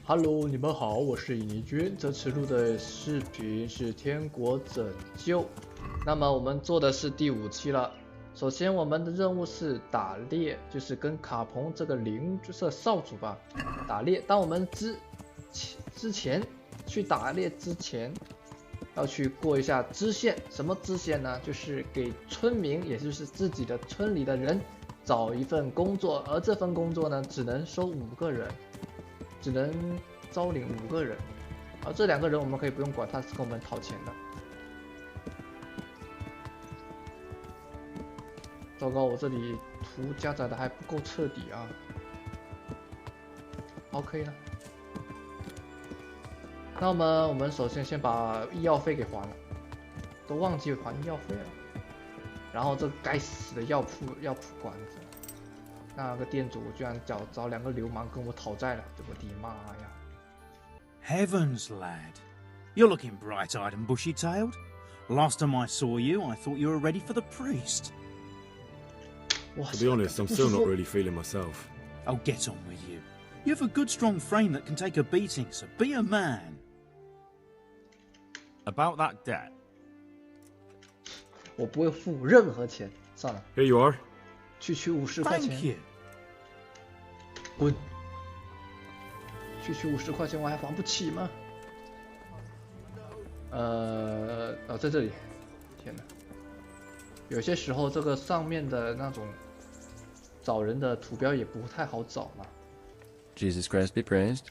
Hello， 你们好，我是尹尼君。这次录的视频是《天国拯救》，那么我们做的是第5期了。首先，我们的任务是打猎，就是跟卡彭这个邻舍少主吧打猎。当我们之前去打猎之前，要去过一下支线。什么支线呢？就是给村民，也就是自己的村里的人找一份工作，而这份工作呢，只能收5个人。只能招领5个人，而这2个人我们可以不用管，他是跟我们讨钱的。糟糕，我这里图加载的还不够彻底啊。OK 了，那么我们首先把医药费给还了，都忘记还医药费了。然后这该死的药铺馆子。那个店主居然找2个流氓跟我讨债了，我的妈呀 ！Heavens, lad, you're looking bright-eyed and bushy-tailed. Last time I saw you, I thought you were ready for the priest. To be honest, I'm still not really feeling myself. Oh, get on with you. You have a good, strong frame that can take a beating, so be a man. About that debt. 我不会付任何钱，算了。 Here you are. 区50块钱，滚！区50块钱我还还不起吗？在这里，天哪！有些时候这个上面的那种找人的图标也不太好找嘛。Jesus Christ be praised.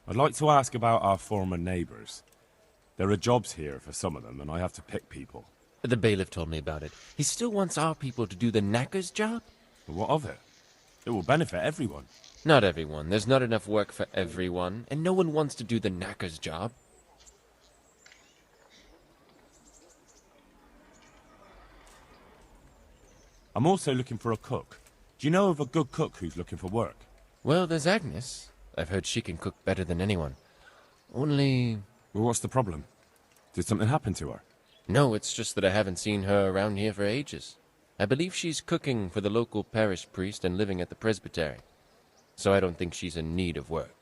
I'd like to ask about our former neighbours. There are jobs here for some of them, and I have to pick people. The bailiff told me about it. He still wants our people to do the knacker's job? But what of it? It will benefit everyone. Not everyone. There's not enough work for everyone, and no one wants to do the knacker's job. I'm also looking for a cook. Do you know of a good cook who's looking for work? Well, there's Agnes. I've heard she can cook better than anyone. Only... Well, what's the problem? Did something happen to her? No, it's just that I haven't seen her around here for ages. I believe she's cooking for the local parish priest and living at the presbytery. So I don't think she's in need of work.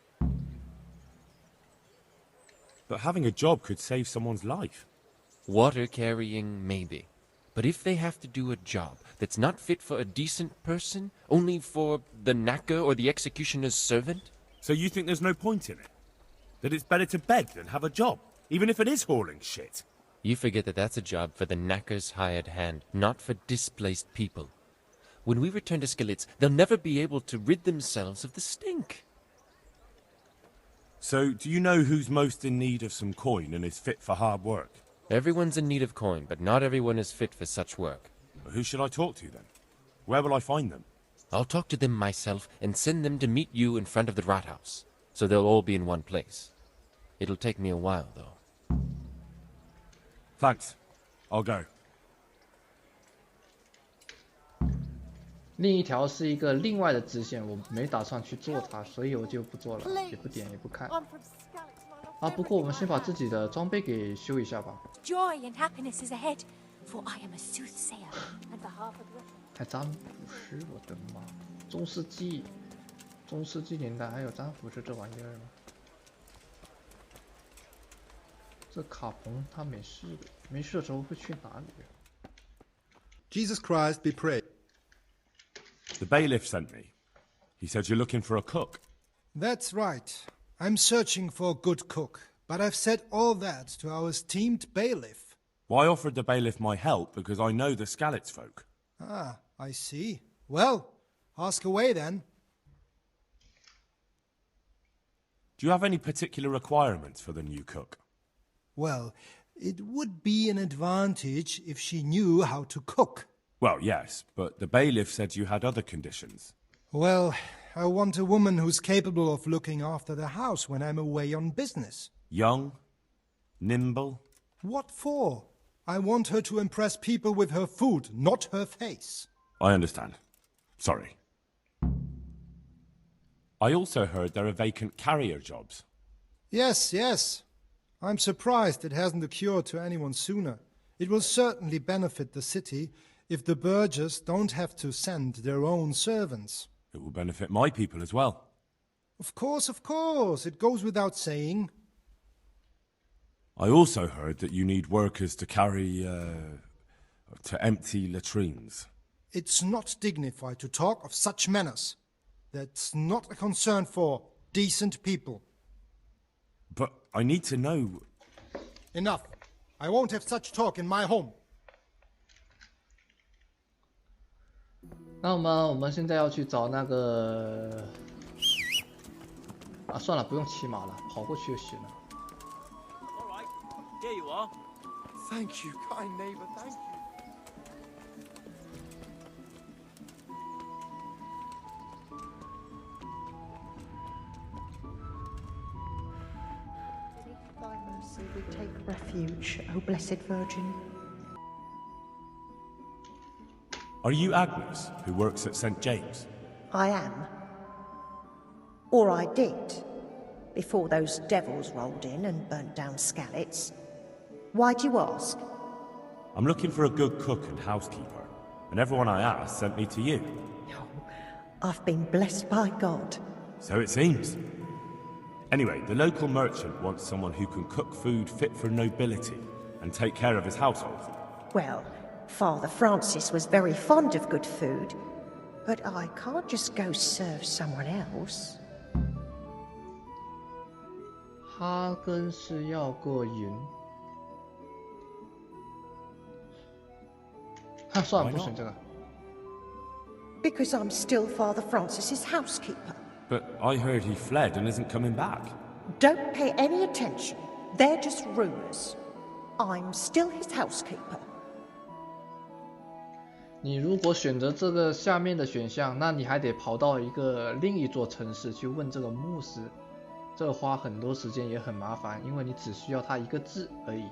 But having a job could save someone's life. Water carrying, maybe. But if they have to do a job that's not fit for a decent person, only for the knacker or the executioner's servant? So you think there's no point in it? That it's better to beg than have a job, even if it is hauling shit? You forget that that's a job for the knacker's hired hand, not for displaced people. When we return to Skillets, they'll never be able to rid themselves of the stink. So, do you know who's most in need of some coin and is fit for hard work? Everyone's in need of coin, but not everyone is fit for such work. Who should I talk to then? Where will I find them? I'll talk to them myself and send them to meet you in front of the rathouse, so they'll all be in one place. It'll take me a while, though. Thanks. I'll go. 另一条是一个另外的支线，我没打算去做它，所以我就不做了，也不点也不看。啊，不过我们先把自己的装备给修一下吧。Joy and happiness is ahead, for I am a soothsayer, and for half of Russia. 还占卜师，我的妈！中世纪年代还有占卜师这玩意儿吗？这卡彭他没事的时候会去哪里？Jesus Christ be praised. The bailiff sent me. He said you're looking for a cook. That's right. I'm searching for a good cook, but I've said all that to our esteemed bailiff. Well, I offered the bailiff my help because I know the Skalitz folk. Ah, I see. Well, ask away then. Do you have any particular requirements for the new cook? Well, it would be an advantage if she knew how to cook. Well, yes, but the bailiff said you had other conditions. Well, I want a woman who's capable of looking after the house when I'm away on business. Young? Nimble? What for? I want her to impress people with her food, not her face. I understand. Sorry. I also heard there are vacant carrier jobs. Yes, yes. I'm surprised it hasn't occurred to anyone sooner. It will certainly benefit the city if the burghers don't have to send their own servants. It will benefit my people as well. Of course, it goes without saying. I also heard that you need workers to carry, to empty latrines. It's not dignified to talk of such manners. That's not a concern for decent people. But I need to know... Enough. I won't have such talk in my home. 那我们现在要去找那个啊，算了，不用骑马了，跑过去就行了。All right, here you are. Thank you, kind neighbor, thank you. Beneath thy mercy we take refuge, O Blessed Virgin. Are you Agnes, who works at St. James? I am. Or I did, before those devils rolled in and burnt down Skalitz. Why'd you ask? I'm looking for a good cook and housekeeper, and everyone I asked sent me to you. Oh, I've been blessed by God. So it seems. Anyway, the local merchant wants someone who can cook food fit for nobility and take care of his household. Well, Father Francis was very fond of good food, but I can't just go serve someone else. 哈根是要过瘾。算了，不选这个。Because I'm still Father Francis's housekeeper. But I heard he fled and isn't coming back. Don't pay any attention. They're just rumors. I'm still his housekeeper. 你如果选择这个下面的选项，那你还得跑到另一座城市去问这个牧师，这花很多时间也很麻烦，因为你只需要他一个字而已，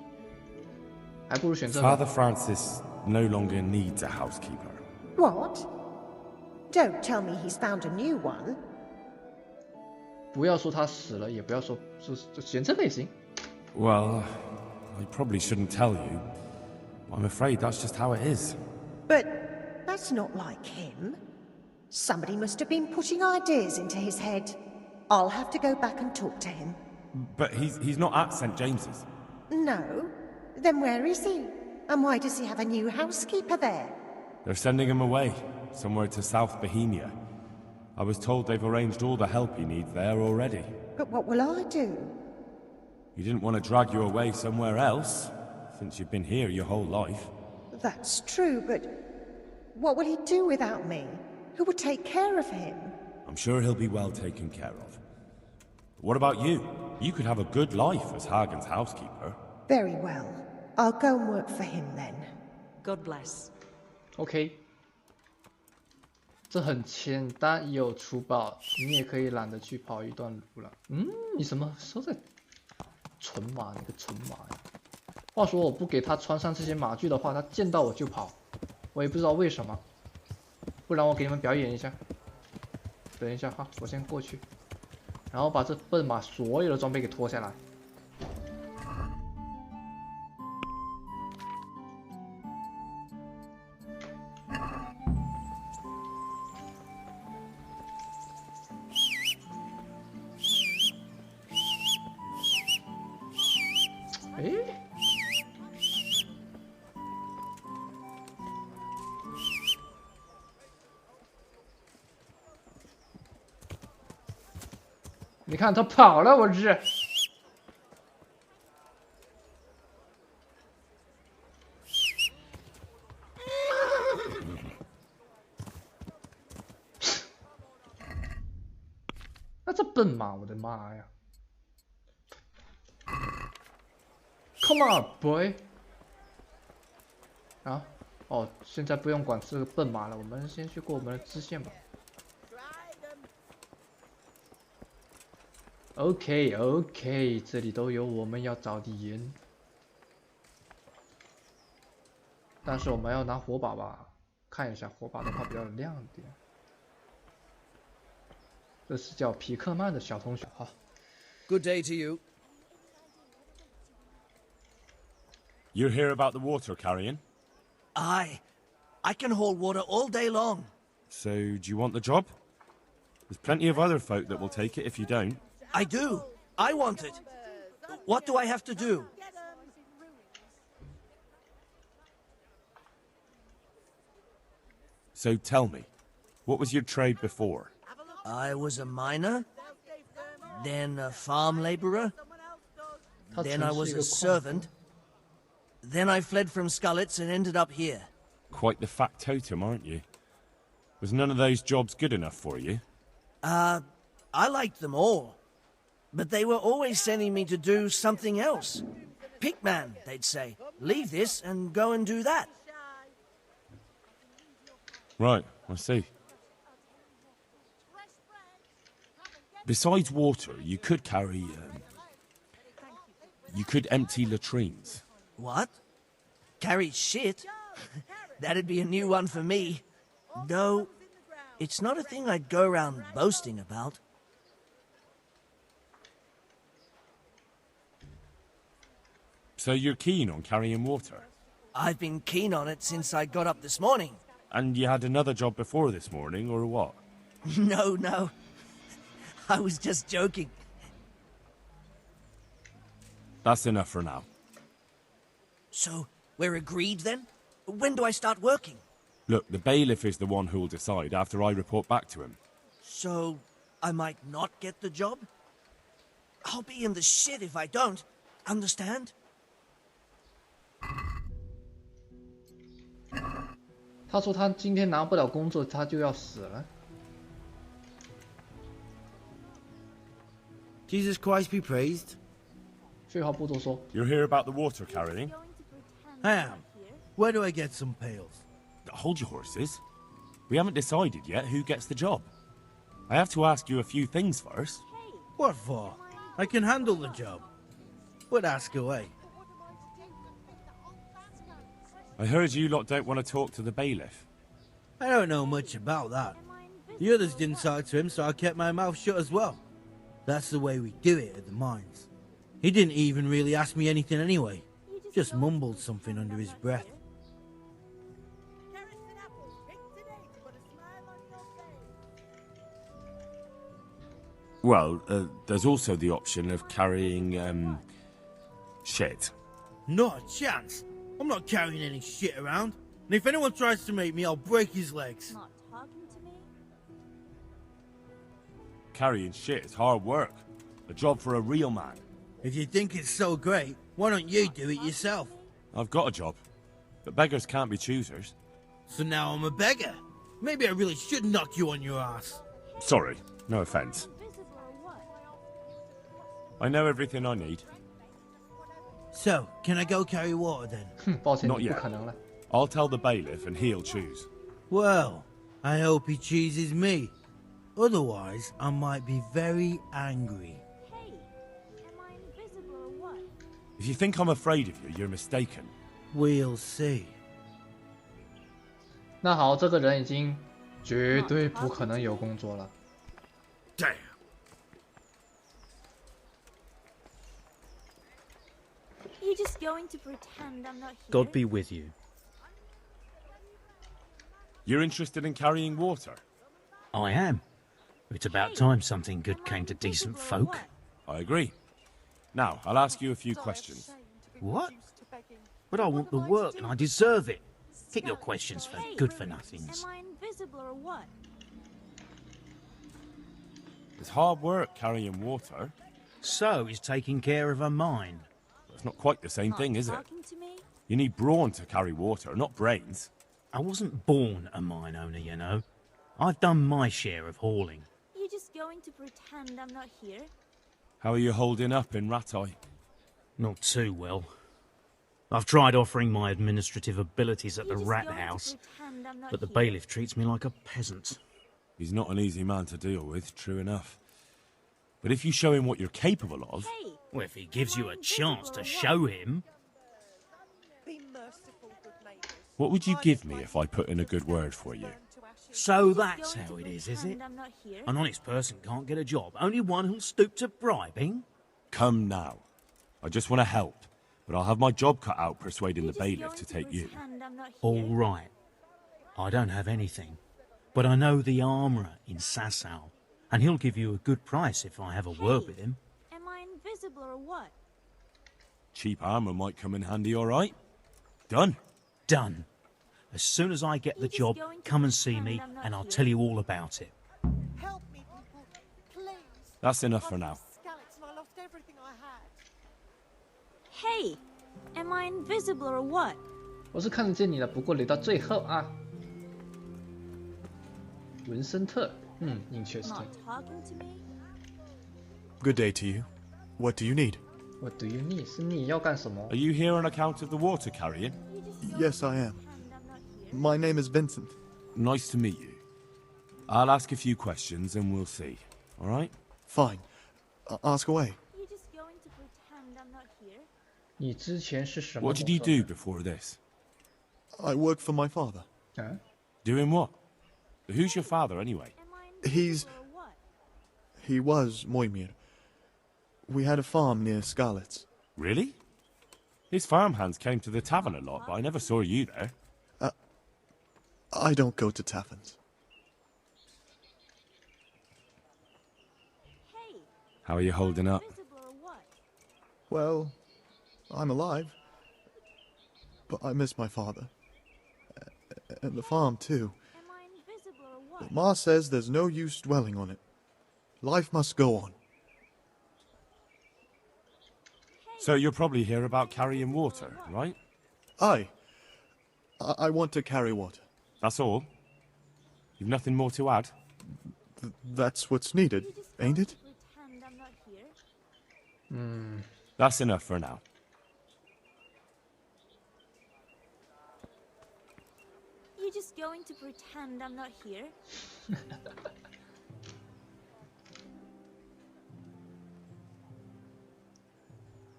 还不如选这个。Father Francis no longer needs a housekeeper. What? Don't tell me he's found a new one. 不要说他死了，也不要说就选这个也行。Well, I probably shouldn't tell you. I'm afraid that's just how it is. But that's not like him. Somebody must have been putting ideas into his head. I'll have to go back and talk to him. But he's not at St. James's. No? Then where is he? And why does he have a new housekeeper there? They're sending him away, somewhere to South Bohemia. I was told they've arranged all the help he needs there already. But what will I do? You didn't want to drag you away somewhere else, since you've been here your whole life. That's true, but what will he do without me? Who will take care of him? I'm sure he'll be well taken care of. What about you? You could have a good life as Hagen's housekeeper. Very well. I'll go and work for him then. God bless. OK， 这很简单，也有粗暴，你也可以懒得去跑一段路了。你什么时候在纯马那个纯马呀？话说我不给他穿上这些马具的话，他见到我就跑，我也不知道为什么。不然我给你们表演一下。等一下哈，我先过去，然后把这笨马所有的装备给脱下来。你看他跑了，我日！那这笨马，我的妈呀 ！Come on, boy！ 啊，哦，现在不用管这个笨马了，我们先去过我们的支线吧。OK， 这里都有我们要找的人，但是我们要拿火把吧，看一下火把的话比较有亮点。这是叫皮克曼的小同学哈。Good day to you. You hear about the water carrying? Aye. I can haul water all day long. So, do you want the job? There's plenty of other folk that will take it if you don't. I do. I want it. What do I have to do? So tell me, what was your trade before? I was a miner, then a farm laborer, then I was a servant, then I fled from Skullets and ended up here. Quite the factotum, aren't you? Was none of those jobs good enough for you? I liked them all, but they were always sending me to do something else. Pickman, they'd say. Leave this and go and do that. Right, I see. Besides water, you could carry, you could empty latrines. What? Carry shit? That'd be a new one for me. Though, it's not a thing I'd go around boasting about. So you're keen on carrying water? I've been keen on it since I got up this morning. And you had another job before this morning, or what? No. I was just joking. That's enough for now. So, we're agreed then? When do I start working? Look, the bailiff is the one who'll decide after I report back to him. So, I might not get the job? I'll be in the shit if I don't. Understand? 他说他今天拿不了工作，他就要死了。 Jesus Christ be praised. 废话不多说， You're here about the water carrying? I am. Where do I get some pails? Hold your horses. We haven't decided yet who gets the job. I have to ask you a few things first. What for? I can handle the job. But ask away. I heard you lot don't want to talk to the bailiff. I don't know much about that. The others didn't talk to him, so I kept my mouth shut as well. That's the way we do it at the mines. He didn't even really ask me anything anyway. Just mumbled something under his breath. Well, there's also the option of carrying, shit. Not a chance. I'm not carrying any shit around. And if anyone tries to make me, I'll break his legs. Not talking to me? Carrying shit is hard work. A job for a real man. If you think it's so great, why don't you do it yourself? I've got a job. But beggars can't be choosers. So now I'm a beggar. Maybe I really should knock you on your ass. Sorry, no offence. Invisible or what? I know everything I need. So, can I go carry water then? 哼，抱歉， Not 你不 yet. 可能了。 I'll tell the bailiff and he'll choose. Well, I hope he chooses me. Otherwise, I might be very angry. Hey, am I invisible or what? If you think I'm afraid of you, you're mistaken. We'll see. 那好，这个人已经绝对不可能有工作了。 Damn. You just going to pretend I'm not here? God be with you. You're interested in carrying water? I am. It's about time something good came to decent folk. I agree. Now, I'll ask you a few questions. What? But I want the work and I deserve it. Keep your questions for good-for-nothings. Am I invisible or what? It's hard work carrying water. So is taking care of a mine. It's not quite the same Not thing, is it? talking to me? You need brawn to carry water, not brains. I wasn't born a mine owner, you know. I've done my share of hauling. You just going to pretend I'm not here? How are you holding up in Ratai? Not too well. I've tried offering my administrative abilities at You the just rat going to house, pretend I'm not but the here? bailiff treats me like a peasant. He's not an easy man to deal with, true enough. But if you show him what you're capable of... Hey, Well, if he gives you a chance to show him... Be merciful, good neighbours. What would you give me if I put in a good word for you? So you just that's going how to it is it? pretend I'm not here? An honest person can't get a job, only one who'll stoop to bribing? Come now. I just want to help, but I'll have my job cut out persuading You the just bailiff going to take you. pretend I'm not here? All right. I don't have anything, but I know the armourer in Sasau. and he'll give you a good price if I have a word with him. Am I invisible or what? Cheap armor might come in handy, all right? Done. Done. As soon as I get the job, come and see me, and I'll tell you all about it. Help me, people. Please. That's enough for now. Scallops and I lost everything I had. Hey, am I invisible or what? 我是看得见你了，不过留到最后啊。文森特，interesting. Not talking to me? Good day to you. What do you need? What do you need? 是你要干什么 Are you here on account of the water carrying? Yes, I am. My name is Vincent. Nice to meet you. I'll ask a few questions and we'll see. All right? Fine. Ask away. You just going to pretend I'm not here? 你之前是什么 What did you do before this? I work for my father. Doing what? Who's your father, anyway? He was Moimir. We had a farm near Scarlet's. Really? His farmhands came to the tavern a lot, but I never saw you there. I don't go to taverns. Hey, How are you holding up? invisible or what? Well, I'm alive. But I miss my father. And the farm, too. Am I invisible or what? But Ma says there's no use dwelling on it. Life must go on. So you're probably here about carrying water, right? Aye. I want to carry water. That's all? You've nothing more to add? That's what's needed, ain't it? Pretend I'm not here? That's enough for now. You just going to pretend I'm not here?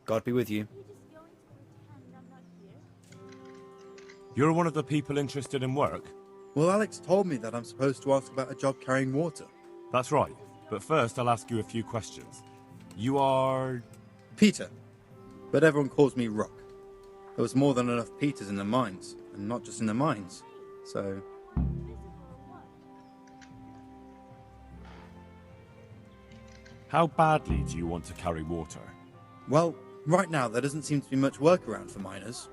God be with you. You just going to pretend I'm not here? You're one of the people interested in work? Well, Alex told me that I'm supposed to ask about a job carrying water. That's right. But first, I'll ask you a few questions. You are... Peter. But everyone calls me Rock. There was more than enough Peters in the mines, and not just in the mines. So... How badly do you want to carry water? Well, right now there doesn't seem to be much work around for miners.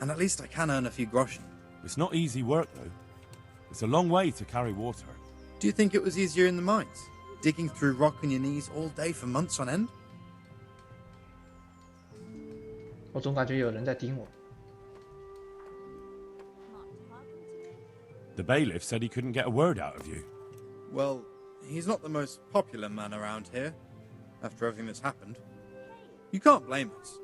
And at least I can earn a few groschen. It's not easy work, though. It's a long way to carry water. Do you think it was easier in the mines? Digging through rock on your knees all day for months on end? 我总感觉有人在盯我。 The bailiff said he couldn't get a word out of you. Well, he's not the most popular man around here, after everything that's happened. You can't blame us.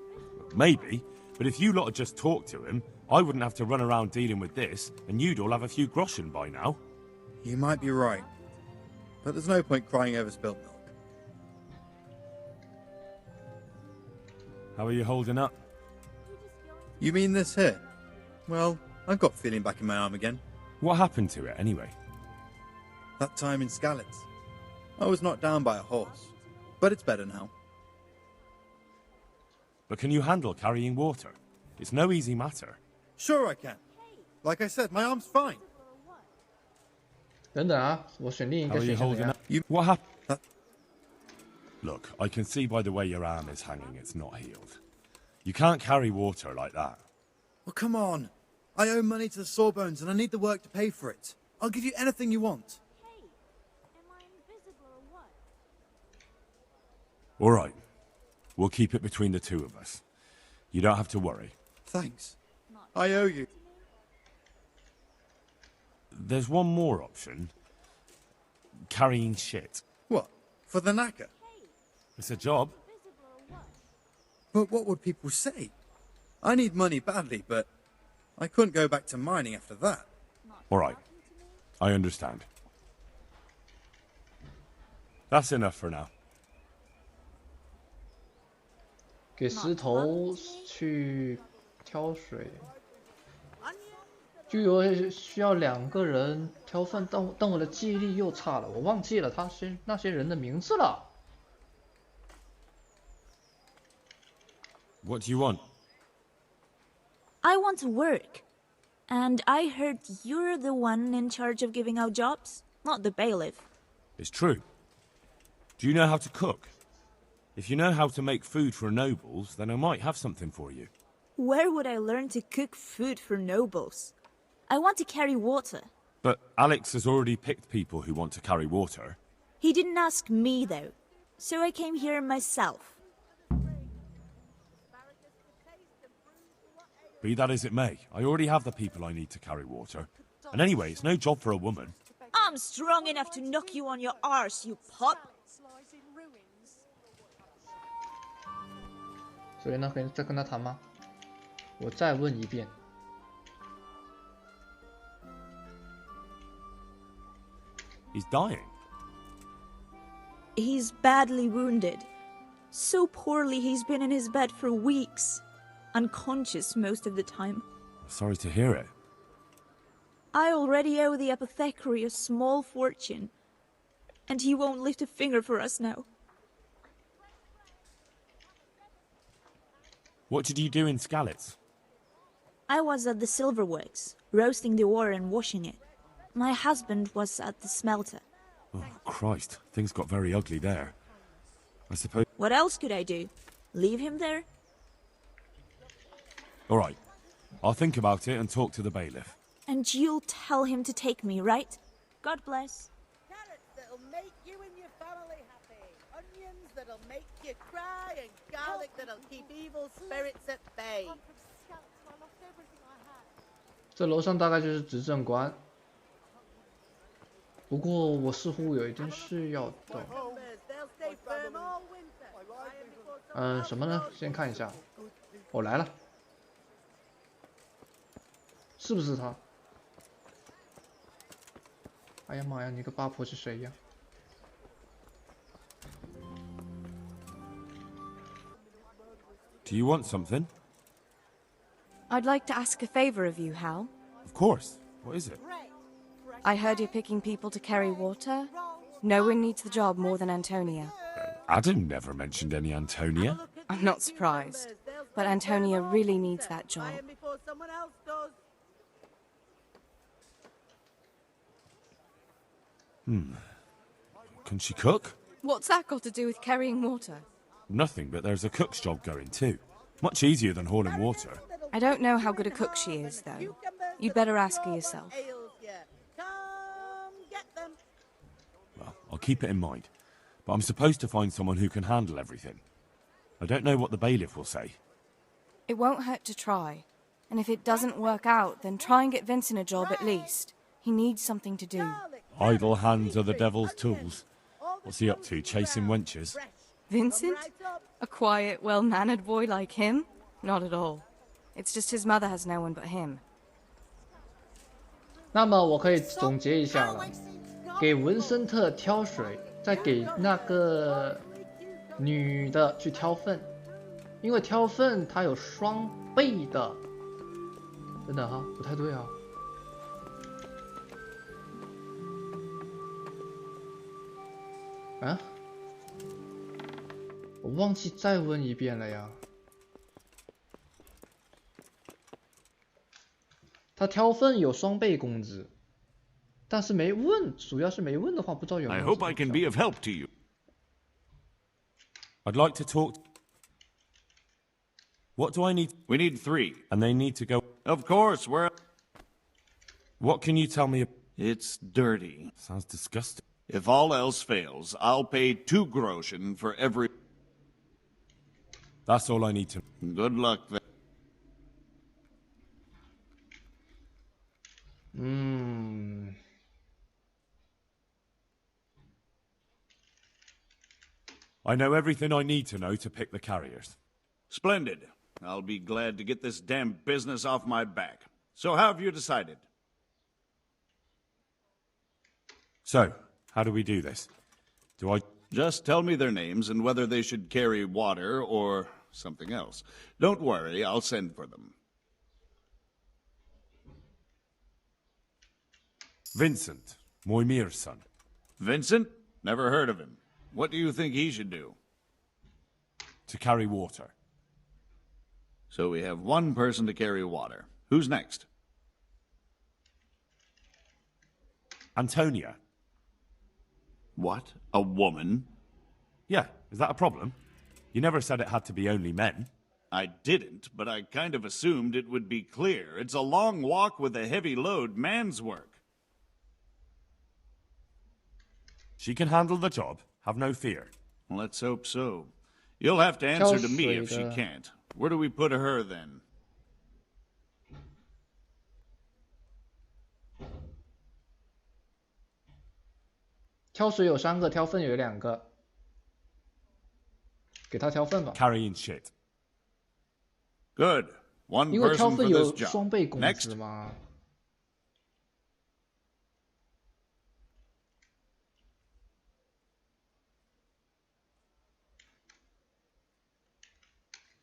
Maybe, but if you lot had just talked to him, I wouldn't have to run around dealing with this, and you'd all have a few groschen by now. You might be right. But there's no point crying over spilt milk. How are you holding up? You mean this here? Well, I've got feeling back in my arm again. What happened to it, anyway? That time in Skalitz. I was knocked down by a horse. But it's better now. But can you handle carrying water? It's no easy matter. Sure I can. Like I said, my arm's fine. 等等啊，我选另一 How 个 are you 选项怎 holding 样 up? What happened? Look, I can see by the way your arm is hanging, it's not healed. You can't carry water like that. Well, come on. I owe money to the Sawbones and I need the work to pay for it. I'll give you anything you want. Hey, am I invisible or what? All right. We'll keep it between the two of us. You don't have to worry. Thanks. I owe you. There's one more option. Carrying shit. What? For the knacker? It's a job. But what would people say? I need money badly, but I couldn't go back to mining after that. All right. I understand. That's enough for now. 给石头去挑水，就有需要2个人挑粪，但我的记忆力又差了，我忘记了那些人的名字了。 What do you want? I want to work. And I heard you're the one in charge of giving out jobs, not the bailiff. It's true. Do you know how to cook? If you know how to make food for nobles, then I might have something for you. Where would I learn to cook food for nobles? I want to carry water. But Alex has already picked people who want to carry water. He didn't ask me, though, so I came here myself. Be that as it may, I already have the people I need to carry water. And anyway, it's no job for a woman. I'm strong enough to knock you on your arse, you pup. 所以呢，可以再跟他谈吗？我再问一遍。He's dying. He's badly wounded. So poorly he's been in his bed for weeks. Unconscious most of the time. Sorry to hear it. I already owe the apothecary a small fortune. And he won't lift a finger for us now. What did you do in Skalitz? I was at the silverworks, roasting the ore and washing it. My husband was at the smelter. Oh, Christ. Things got very ugly there. I suppose... What else could I do? Leave him there? All right. I'll think about it and talk to the bailiff. And you'll tell him to take me, right? God bless. Carrots that'll make you and your family happy. Onions that'll make you cry, and garlic that'll keep evil spirits at bay. 这楼上大概就是执政官。不过我似乎有一件事要动。什么呢？先看一下。我来了。是不是他？哎呀妈呀！你个八婆是谁呀？ Do you want something? I'd like to ask a favor of you, Hal. Of course. What is it? I heard you're picking people to carry water. No one needs the job more than Antonia. Adam never mentioned any Antonia. I'm not surprised. But Antonia really needs that job. Can she cook? What's that got to do with carrying water? Nothing, but there's a cook's job going too. Much easier than hauling water. I don't know how good a cook she is, though. You'd better ask her yourself. Well, I'll keep it in mind. But I'm supposed to find someone who can handle everything. I don't know what the bailiff will say. It won't hurt to try. And if it doesn't work out, then try and get Vincent a job at least. He needs something to do. Idle hands are the devil's tools. What's he up to, chasing wenches? Vincent? A quiet, well-mannered boy like him? Not at all. It's just his mother has no one but him. 那么我可以总结一下了，给文森特挑水，再给那个女的去挑粪，因为挑粪它有双倍的。等等哈，不太对啊。啊？我忘记再问一遍了呀。他挑粪有双倍工资，但是没问，主要是没问的话，不知道有没有。 I hope I can be of help to you. I'd like to talk. What do I need? We need 3. And they need to go. Of course, we're... What can you tell me? It's dirty. Sounds disgusting. If all else fails, I'll pay 2 groschen for every... That's all I need to... Good luck then. I know everything I need to know to pick the carriers. Splendid. I'll be glad to get this damn business off my back. So how have you decided? So, how do we do this? Do I... Just tell me their names and whether they should carry water or something else. Don't worry, I'll send for them. Vincent, Moimir's son. Vincent? Never heard of him. What do you think he should do? To carry water. So we have one person to carry water. Who's next? Antonia. What? A woman? Yeah, is that a problem? You never said it had to be only men. I didn't, but I kind of assumed it would be clear. It's a long walk with a heavy load, man's work. She can handle the job, have no fear. Let's hope so. You'll have to answer to me if she can't. Where do we put her then? 挑水有3个，挑粪有2个，给他挑粪吧。 Carrying shit. Good. One 因为挑 person 粪 for 有 this 双 job. 倍工 Next. 资吗？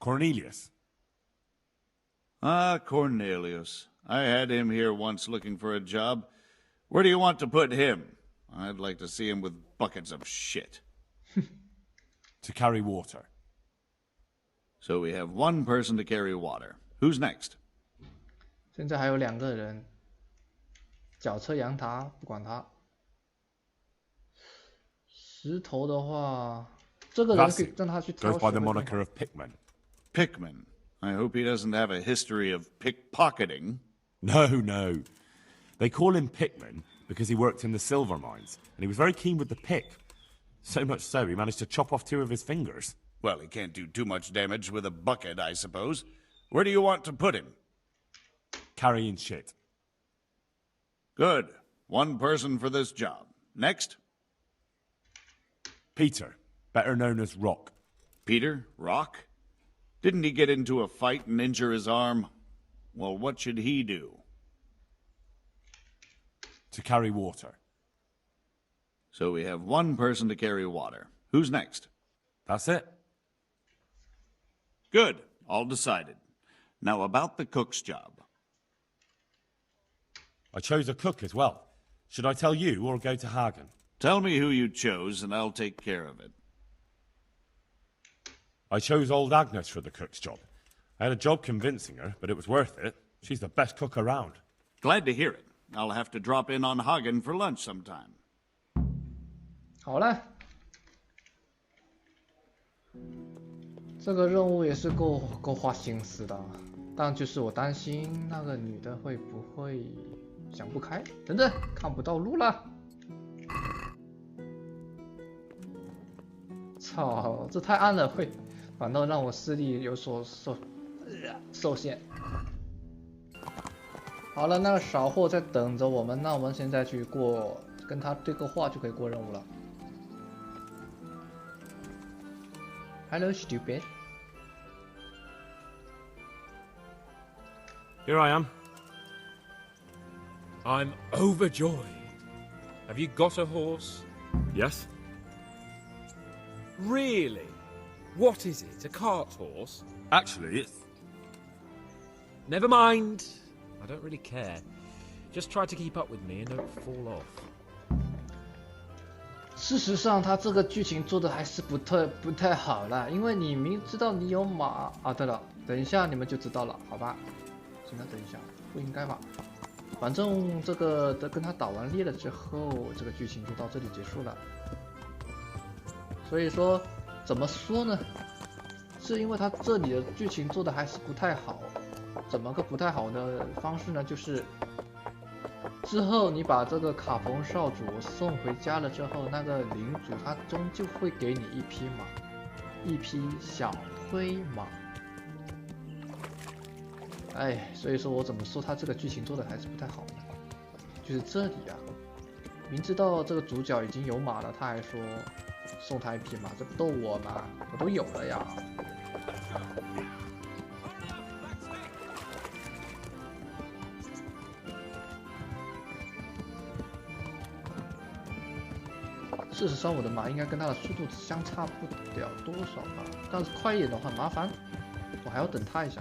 Cornelius. Ah, Cornelius. I had him here once looking for a job. Where do you want to put him? I'd like to see him with buckets of shit. To carry water. So we have one person to carry water. Who's next? 现在还有2个人，脚车扬塔不管他。石头的话，这个人可以让他去挑 Goes by the moniker of Pickman. Pickman. I hope he doesn't have a history of pickpocketing. No. They call him Pickman because he worked in the silver mines, and he was very keen with the pick. So much so, he managed to chop off 2 of his fingers. Well, he can't do too much damage with a bucket, I suppose. Where do you want to put him? Carrying shit. Good. One person for this job. Next. Peter, better known as Rock. Peter? Rock? Didn't he get into a fight and injure his arm? Well, what should he do? To carry water. So we have one person to carry water. Who's next? That's it. Good. All decided. Now about the cook's job. I chose a cook as well. Should I tell you or go to Hagen? Tell me who you chose and I'll take care of it. I chose old Agnes for the cook's job. I had a job convincing her, but it was worth it. She's the best cook around. Glad to hear it. I'll have to drop in on Hagen for lunch sometime. 好了，这个任务也是够花心思的，但就是我担心那个女的会不会想不开，等等，看不到路了。操，这太暗了，会反倒让我视力有所受限。好了，那个少货在等着我们，那我们现在去过，跟他对个话就可以过任务了。Hello, stupid. Here I am. I'm overjoyed. Have you got a horse? Yes. Really? What is it? A cart horse? Actually, it's... Never mind. I don't really care. Just try to keep up with me and don't fall off. 事实上，他这个剧情做的还是不太好啦，因为你明知道你有马啊。对了，等一下你们就知道了，好吧？现在等一下，不应该吧？反正这个跟他打完猎了之后，这个剧情就到这里结束了。所以说，怎么说呢？是因为他这里的剧情做的还是不太好。怎么个不太好的方式呢？就是之后你把这个卡冯少主送回家了之后，那个领主他终究会给你一匹马，一匹小灰马。哎，所以说我怎么说他这个剧情做的还是不太好呢？就是这里啊，明知道这个主角已经有马了，他还说送他一匹马，这不逗我吗？我都有了呀。事实上，我的马应该跟它的速度相差不了多少吧，但是快一点的话麻烦，我还要等它一下。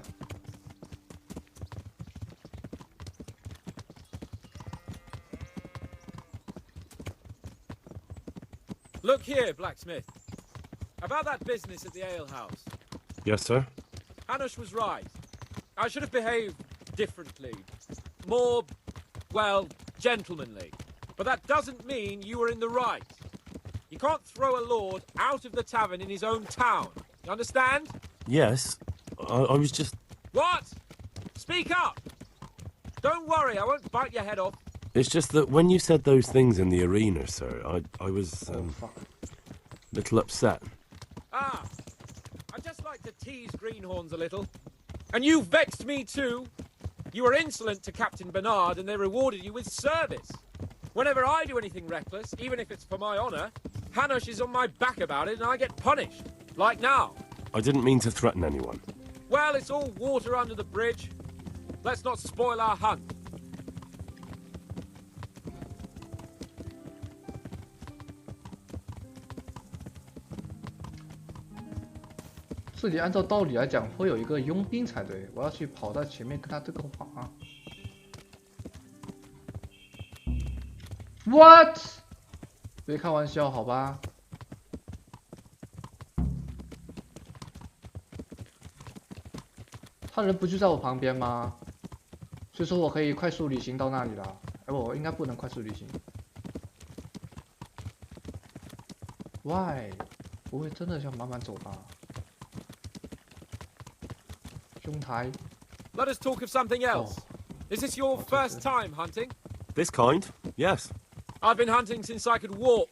Look here, blacksmith. About that business at the alehouse. Yes, sir. Hanush was right. I should have behaved differently. More, well, gentlemanly. But that doesn't mean you were in the right. You can't throw a lord out of the tavern in his own town. You understand? Yes, I was just... What? Speak up! Don't worry, I won't bite your head off. It's just that when you said those things in the arena, sir, I was, a little upset. Ah, I just like to tease greenhorns a little. And you vexed me too. You were insolent to Captain Bernard and they rewarded you with service. Whenever I do anything reckless, even if it's for my honour, Hanush is on my back about it and I get punished. Like now. I didn't mean to threaten anyone. Well, it's all water under the bridge. Let's not spoil our hunt. 这里按照道理来讲，会有一个佣兵才对，我要去跑到前面跟他对个话啊。What？ 别开玩笑，好吧？他人不就在我旁边吗？所以说我可以快速旅行到那里了。哎，我应该不能快速旅行。Why？ 不会真的要慢慢走吧？ Let us talk of something else. Is this your first time hunting? This kind? Yes. I've been hunting since I could walk.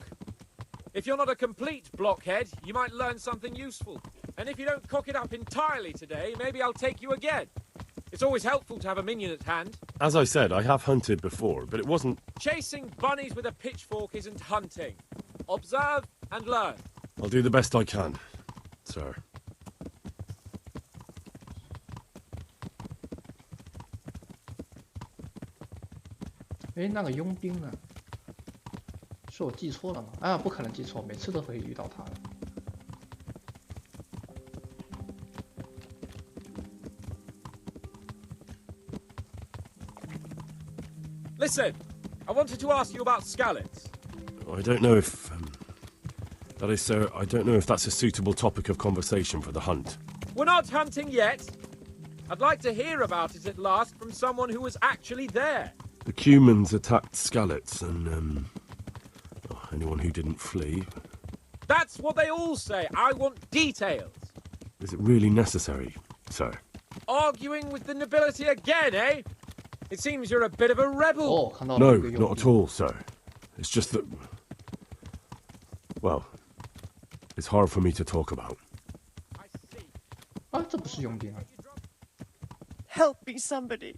If you're not a complete blockhead, you might learn something useful. And if you don't cock it up entirely today, maybe I'll take you again. It's always helpful to have a minion at hand. As I said, I have hunted before, but it wasn't... Chasing bunnies with a pitchfork isn't hunting. Observe and learn. I'll do the best I can, sir. 哎，那个佣兵呢？是我记错了吗？啊，不可能记错，每次都可以遇到他的。Listen, I wanted to ask you about scallops. I don't know if... that is, sir, I don't know if that's a suitable topic of conversation for the hunt. We're not hunting yet. I'd like to hear about it at last from someone who was actually there. The Cumans attacked Skallets and, anyone who didn't flee. That's what they all say. I want details. Is it really necessary, sir? Arguing with the nobility again, eh? It seems you're a bit of a rebel. Oh, no, not at all, sir. It's just that... well, it's hard for me to talk about. I see. 啊，这不是佣兵啊！ Help me, somebody.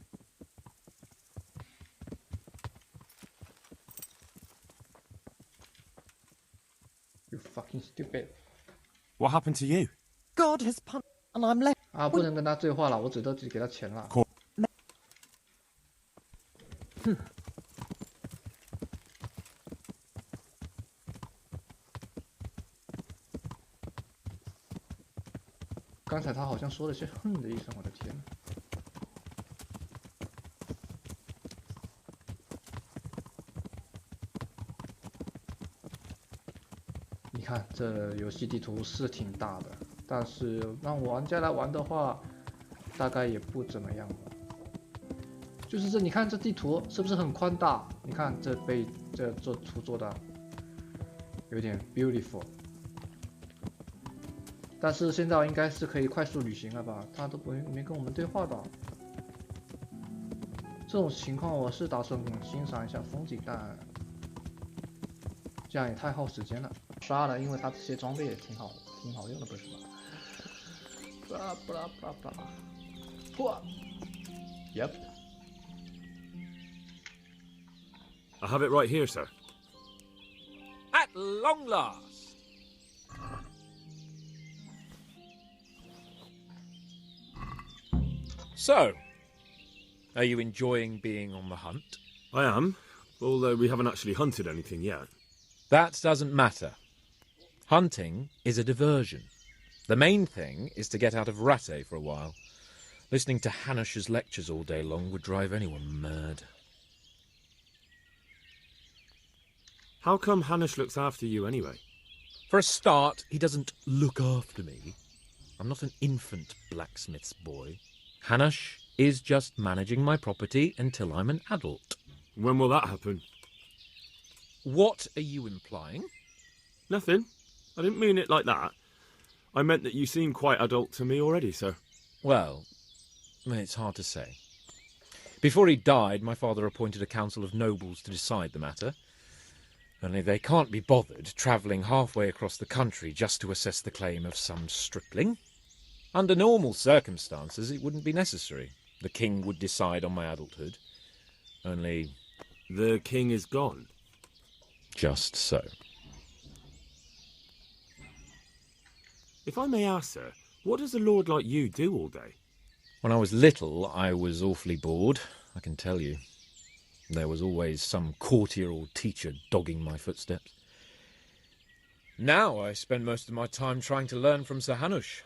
You fucking stupid. What happened to you? God has punished, and I'm left. 啊，不能跟他对话了，我只能自己给他钱了。哼。刚才他好像说了些“哼”的一声，我的天！你看，这游戏地图是挺大的，但是让玩家来玩的话，大概也不怎么样吧。就是这，你看这地图是不是很宽大？你看这图做的有点 beautiful。 但是现在应该是可以快速旅行了吧？他都没跟我们对话的。这种情况我是打算欣赏一下风景，但这样也太耗时间了。刷了，因为他这些装备也挺好用的，不是吗？布拉布拉布拉布拉，嚯 ！Yep. I have it right here, sir. At long last. So, are you enjoying being on the hunt? I am, although we haven't actually hunted anything yet. That doesn't matter. Hunting is a diversion. The main thing is to get out of Rattay for a while. Listening to Hanush's lectures all day long would drive anyone mad. How come Hanush looks after you anyway? For a start, he doesn't look after me. I'm not an infant blacksmith's boy. Hanush is just managing my property until I'm an adult. When will that happen? What are you implying? Nothing. I didn't mean it like that. I meant that you seem quite adult to me already, sir. Well, it's hard to say. Before he died, my father appointed a council of nobles to decide the matter. Only they can't be bothered travelling halfway across the country just to assess the claim of some stripling. Under normal circumstances, it wouldn't be necessary. The king would decide on my adulthood. Only... The king is gone? Just so. If I may ask, sir, what does a lord like you do all day? When I was little, I was awfully bored, I can tell you. There was always some courtier or teacher dogging my footsteps. Now I spend most of my time trying to learn from Sir Hanush.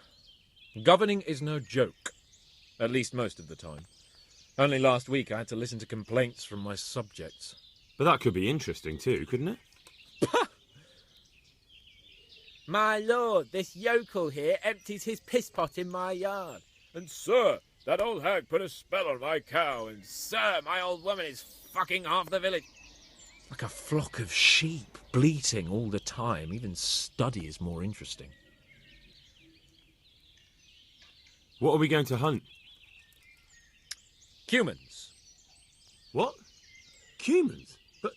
Governing is no joke. At least most of the time. Only last week I had to listen to complaints from my subjects. But that could be interesting too, couldn't it? My lord, this yokel here empties his piss pot in my yard. And sir, that old hag put a spell on my cow, and Sir, my old woman is fucking half the village. like a flock of sheep, bleating all the time. Even study is more interesting. What are we going to hunt? Cumans. What? Cumans? But...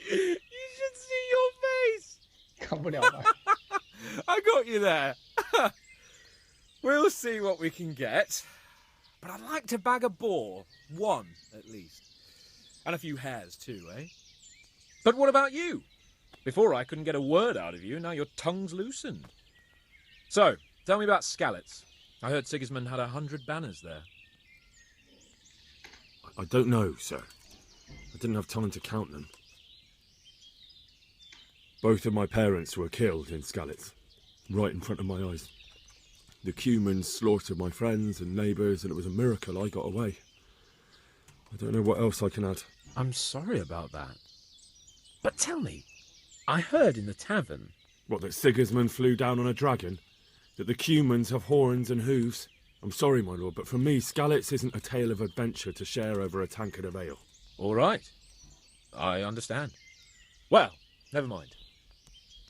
You should see your face. 看不了吧 I got you there. We'll see what we can get. But I'd like to bag a boar. One, at least. And a few hares, too, eh? But what about you? Before I couldn't get a word out of you, now your tongue's loosened. So, tell me about Skalitz. I heard Sigismund had 100 banners there. I don't know, sir. I didn't have time to count them. Both of my parents were killed in Skalitz, right in front of my eyes. The Cumans slaughtered my friends and neighbours, and it was a miracle I got away. I don't know what else I can add. I'm sorry about that. But tell me, I heard in the tavern... What, that Sigismund flew down on a dragon? That the Cumans have horns and hooves? I'm sorry, my lord, but for me, Skalitz isn't a tale of adventure to share over a tankard of ale. All right. I understand. Well, never mind.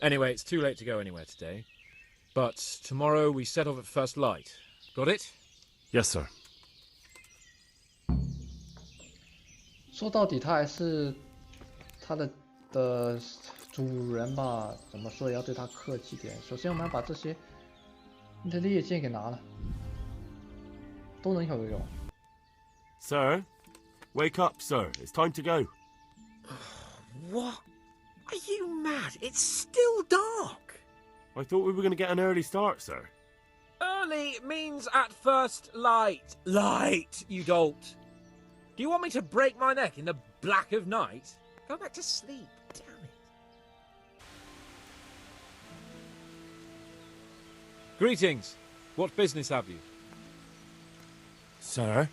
Anyway, it's too late to go anywhere today. But tomorrow we set off at first light. Got it? Yes, sir. 说到底，他还是他的主人吧？怎么说也要对他客气点。首先，我们要把这些的猎箭给拿了，都能有用。Sir, wake up, sir. It's time to go. What? Are you mad? It's still dark. I thought we were going to get an early start, sir. Early means at first light. Light, you dolt. Do you want me to break my neck in the black of night? Go back to sleep, damn it. Greetings. What business have you? Sir?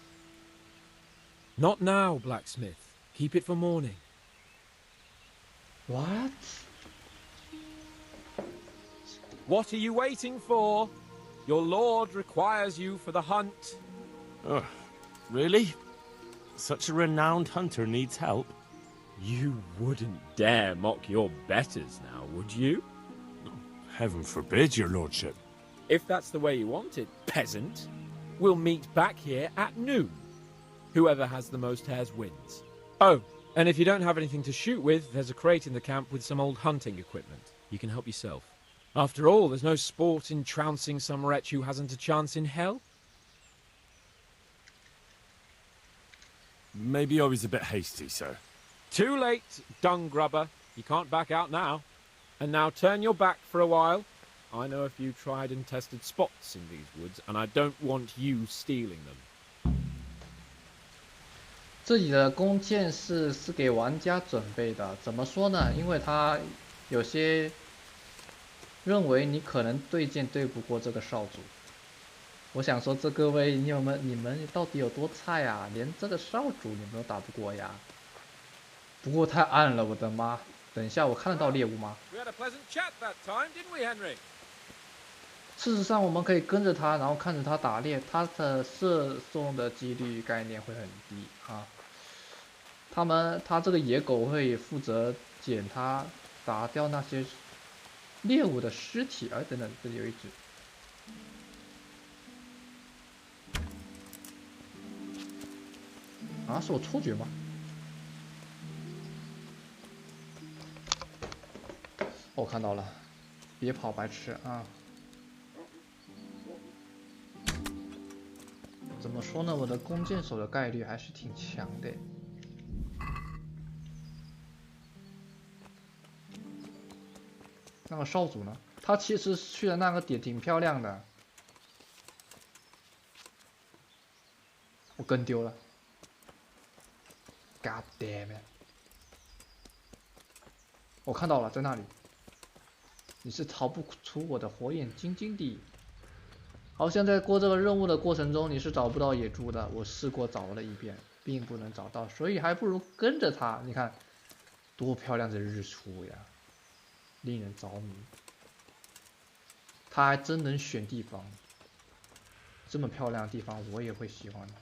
Not now, blacksmith. Keep it for morning. What? What are you waiting for? Your lord requires you for the hunt. Oh, really? Such a renowned hunter needs help? You wouldn't dare mock your betters now, would you? Heaven forbid, your lordship. If that's the way you want it, peasant, we'll meet back here at noon. Whoever has the most hares wins. Oh, and if you don't have anything to shoot with, there's a crate in the camp with some old hunting equipment. You can help yourself. After all, there's no sport in trouncing some wretch who hasn't a chance in hell. Maybe I was a bit hasty, sir. Too late, dung grubber. You can't back out now. And now turn your back for a while. I know a few tried and tested spots in these woods, and I don't want you stealing them. 这里的弓箭是给玩家准备的，怎么说呢？因为他有些认为你可能对箭对不过这个少主。我想说，这各位你们到底有多菜啊？连这个少主你们都打不过呀？不过太暗了，我的妈！等一下，我看得到猎物吗？ We had a pleasant chat that time, didn't we, Henry? 事实上，我们可以跟着他，然后看着他打猎，他的射中的几率概念会很低啊。他这个野狗会负责捡他打掉那些猎物的尸体。哎，等等，这里有一只。啊，是我错觉吗？我看到了，别跑，白痴啊！怎么说呢？我的弓箭手的概率还是挺强的。那个少主呢？他其实去的那个点挺漂亮的。我跟丢了。God damn it！ 我看到了，在那里。你是逃不出我的火眼金睛的。好像在过这个任务的过程中，你是找不到野猪的。我试过找了一遍，并不能找到，所以还不如跟着他。你看，多漂亮的日出呀，令人着迷。他还真能选地方，这么漂亮的地方我也会喜欢的。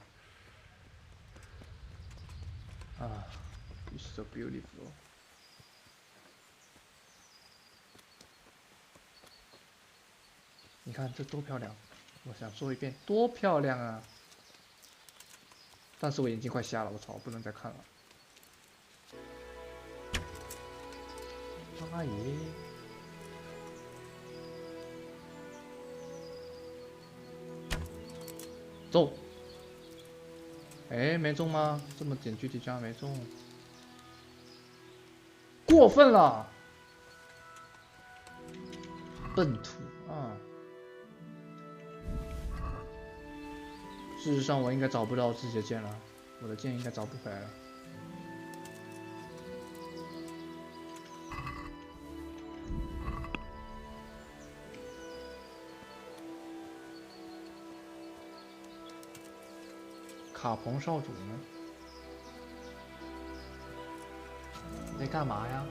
啊 ，It's so beautiful。你看这多漂亮！我想说一遍，多漂亮啊！但是我眼睛快瞎了，我操，不能再看了。妈耶！走！哎，没中吗？这么点距离居然没中，过分了！笨土啊！事实上，我应该找不到自己的剑了，我的剑应该找不回来了。卡彭少主呢？你在干嘛呀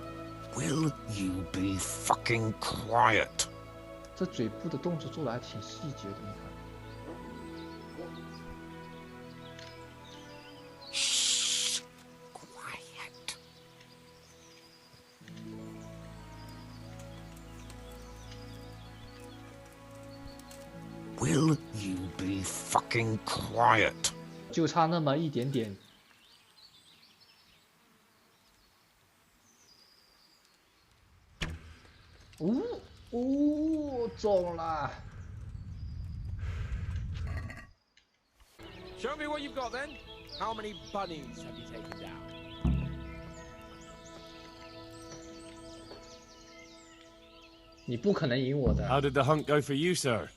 ？Will you be fucking quiet？ 这嘴部的动作做的还挺细节的，你看。Will you be fucking quiet？ 就差那么一点点。中了。Show me what you've got then. How many bunnies have you taken down? 你不可能赢我的。 How did the hunt go for you, sir?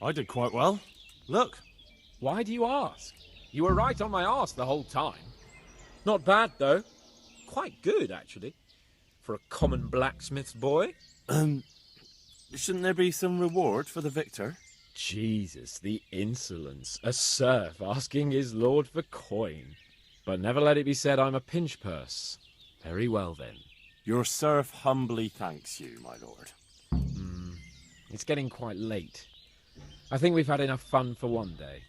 I did quite well. Look. Why do you ask? You were right on my arse the whole time. Not bad, though. Quite good, actually. For a common blacksmith's boy. Shouldn't there be some reward for the victor? Jesus, the insolence. A serf asking his lord for coin. But never let it be said I'm a pinch purse. Very well, then. Your serf humbly thanks you, my lord. It's getting quite late. I think we've had enough fun for one day.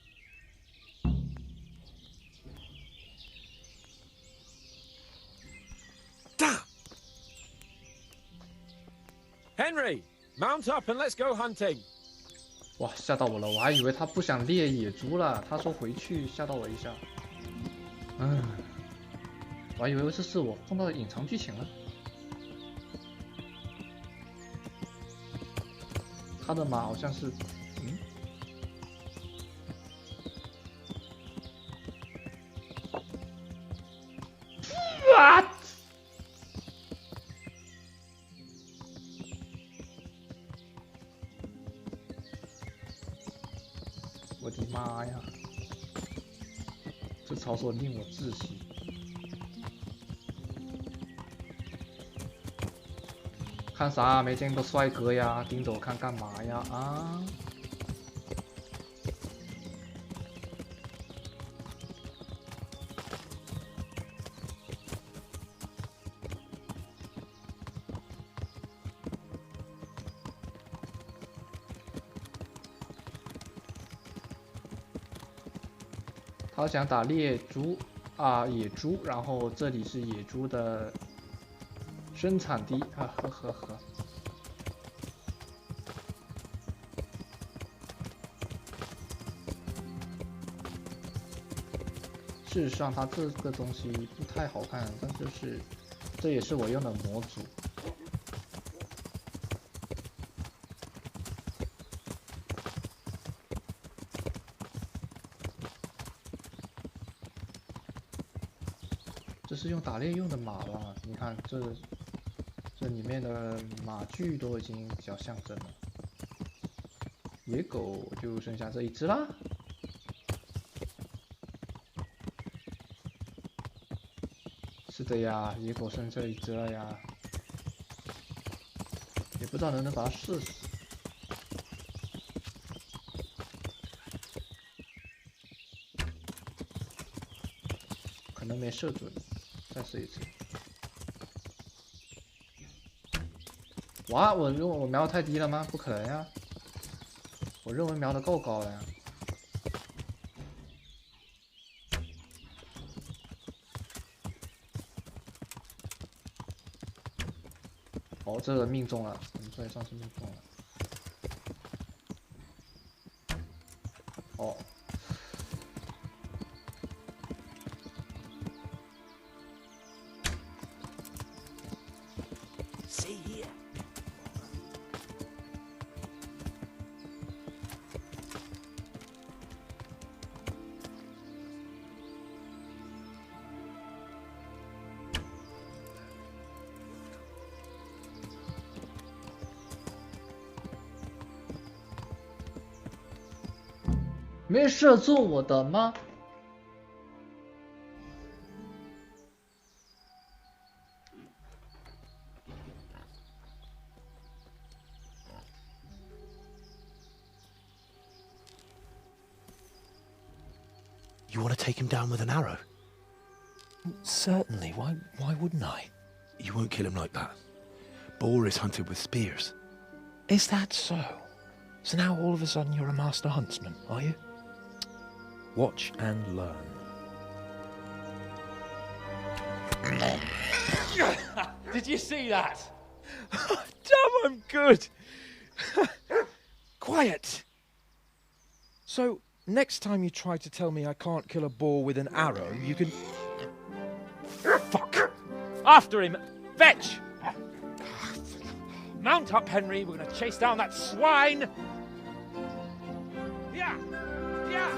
Damn! Henry, mount up and let's go hunting. 哇，吓到我了！我还以为他不想猎野猪了，他说回去，吓到我一下。我还以为这是我碰到的隐藏剧情了。他的马好像是，啊！我的妈呀！这操作令我窒息。看啥？没见过帅哥呀？盯着我看干嘛呀？啊！他想打猎猪啊，野猪，然后这里是野猪的生产低啊，呵。事实上，它这个东西不太好看，但就是这也是我用的模组。这是用打猎用的马吧？你看这里面的马具都已经比较象征了。野狗就剩下这一只啦。是的呀，野狗剩这一只了呀，也不知道能不能把它射死。可能没射准，再试一次。哇，我瞄得太低了吗？不可能呀，我认为瞄得够高了呀。哦，这个命中了，我们这也算是命中了。哦，没射中我的吗？ You want to take him down with an arrow? Certainly. Why wouldn't I? You won't kill him like that. Boar is hunted with spears. Is that so? So now all of a sudden you're a master huntsman, are you? Watch and learn. Did you see that? Damn, I'm good. Quiet. So, next time you try to tell me I can't kill a boar with an arrow, you can... Fuck! After him! Fetch! Mount up, Henry. We're gonna chase down that swine! Yeah! Yeah!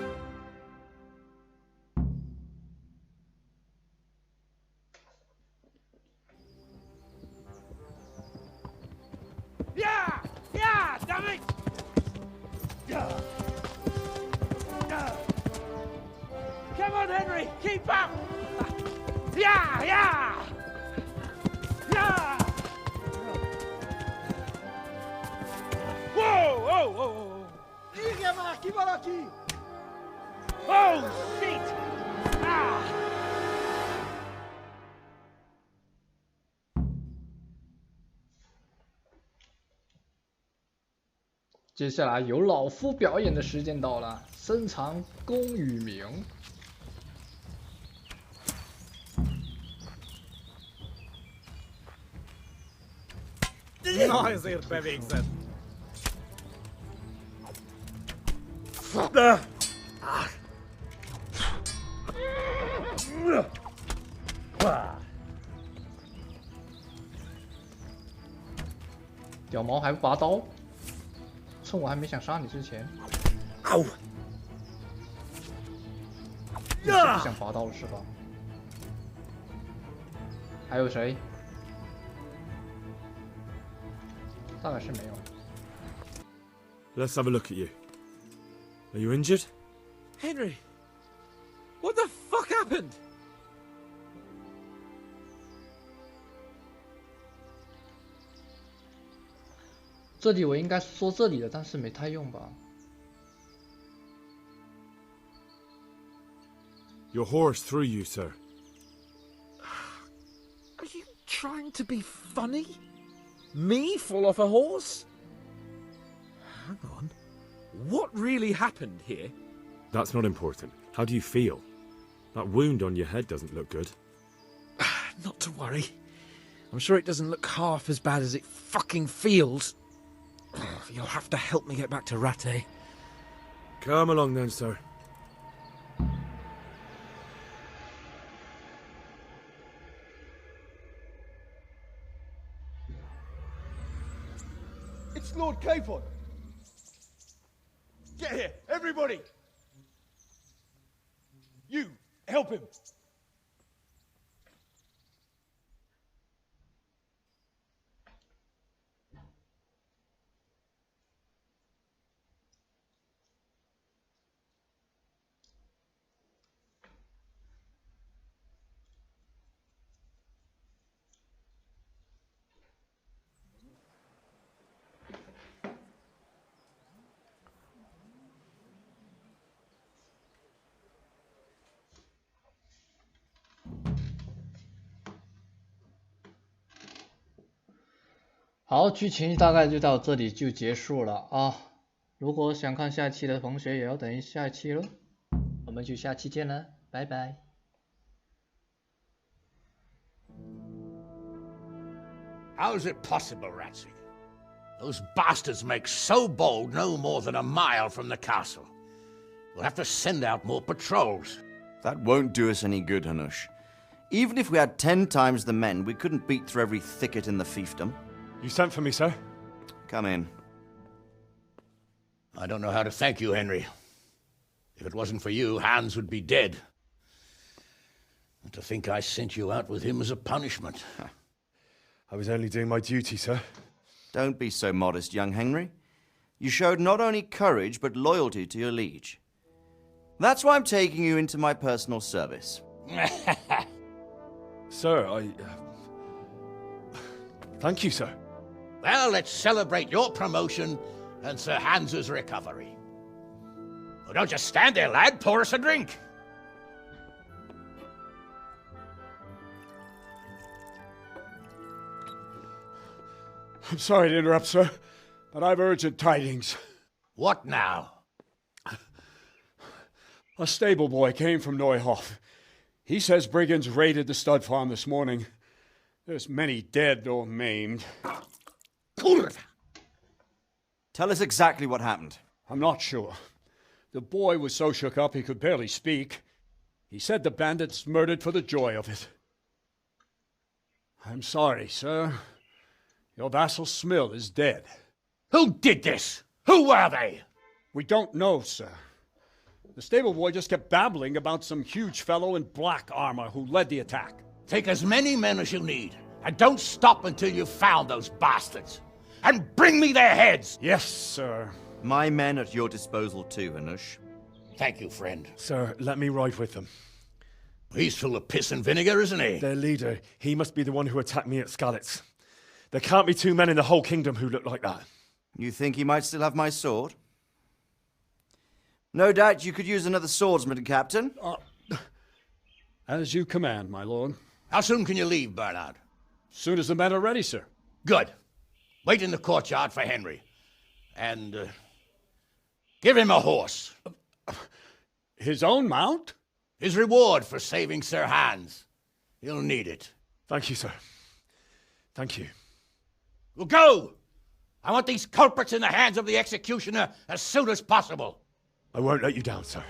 Yeah! Yeah! Damn it! Yeah! Come on, Henry! Keep up! Yeah! Yeah! Yeah! Whoa! Whoa! Whoa! Whoa! Oh, shit! Ah! 接下来由老夫表演的时间到了，深藏功与名。Noisir bevingsen. Fuck! 屌毛还不拔刀，趁我还没想杀你之前。嗷！你是不想拔刀了是吧？还有谁？大概是没有。Let's have a look at you. Are you injured? Henry! What the fuck happened? 这里我应该说这里的，但是没太用吧。 Your horse threw you, sir. Are you trying to be funny? Me fall off a horse? Hang on. What really happened here? That's not important. How do you feel? That wound on your head doesn't look good. Not to worry. I'm sure it doesn't look half as bad as it fucking feels. You'll have to help me get back to Ratte. Come along then, sir. It's Lord Capon. Get here, everybody. You, help him.好，剧情大概就到这里就结束了啊。如果想看下期的同学也要等下一期了，我们就下期见了，拜拜。How is it possible, Ratsy? Those bastards make so bold no more than a mile from the castle. We'll have to send out more patrols. That won't do us any good, Hanush. Even if we had 10 times the men, we couldn't beat through every thicket in the fiefdom. You sent for me, sir? Come in. I don't know how to thank you, Henry. If it wasn't for you, Hans would be dead. And to think I sent you out with him as a punishment. I was only doing my duty, sir. Don't be so modest, young Henry. You showed not only courage, but loyalty to your liege. That's why I'm taking you into my personal service. Sir, Thank you, sir. Well, let's celebrate your promotion and Sir Hans's recovery. Oh, don't just stand there, lad. Pour us a drink. I'm sorry to interrupt, sir, but I've urgent tidings. What now? A stable boy came from Neuhof. He says brigands raided the stud farm this morning. There's many dead or maimed. Tell us exactly what happened. I'm not sure. The boy was so shook up he could barely speak. He said the bandits murdered for the joy of it. I'm sorry, sir. Your vassal Smill is dead. Who did this? Who were they? We don't know, sir. The stable boy just kept babbling about some huge fellow in black armor who led the attack. Take as many men as you need, and don't stop until you've found those bastards. And bring me their heads! Yes, sir. My men at your disposal too, Hanush. Thank you, friend. Sir, let me ride with them. He's full of piss and vinegar, isn't he? Their leader, he must be the one who attacked me at Skalitz. There can't be 2 men in the whole kingdom who look like that. You think he might still have my sword? No doubt you could use another swordsman, Captain. As you command, my lord. How soon can you leave, Bernard? Soon as the men are ready, sir. Good. Wait in the courtyard for Henry. And, give him a horse. His own mount? His reward for saving Sir Hans. He'll need it. Thank you, sir. Thank you. Well, go! I want these culprits in the hands of the executioner as soon as possible. I won't let you down, sir.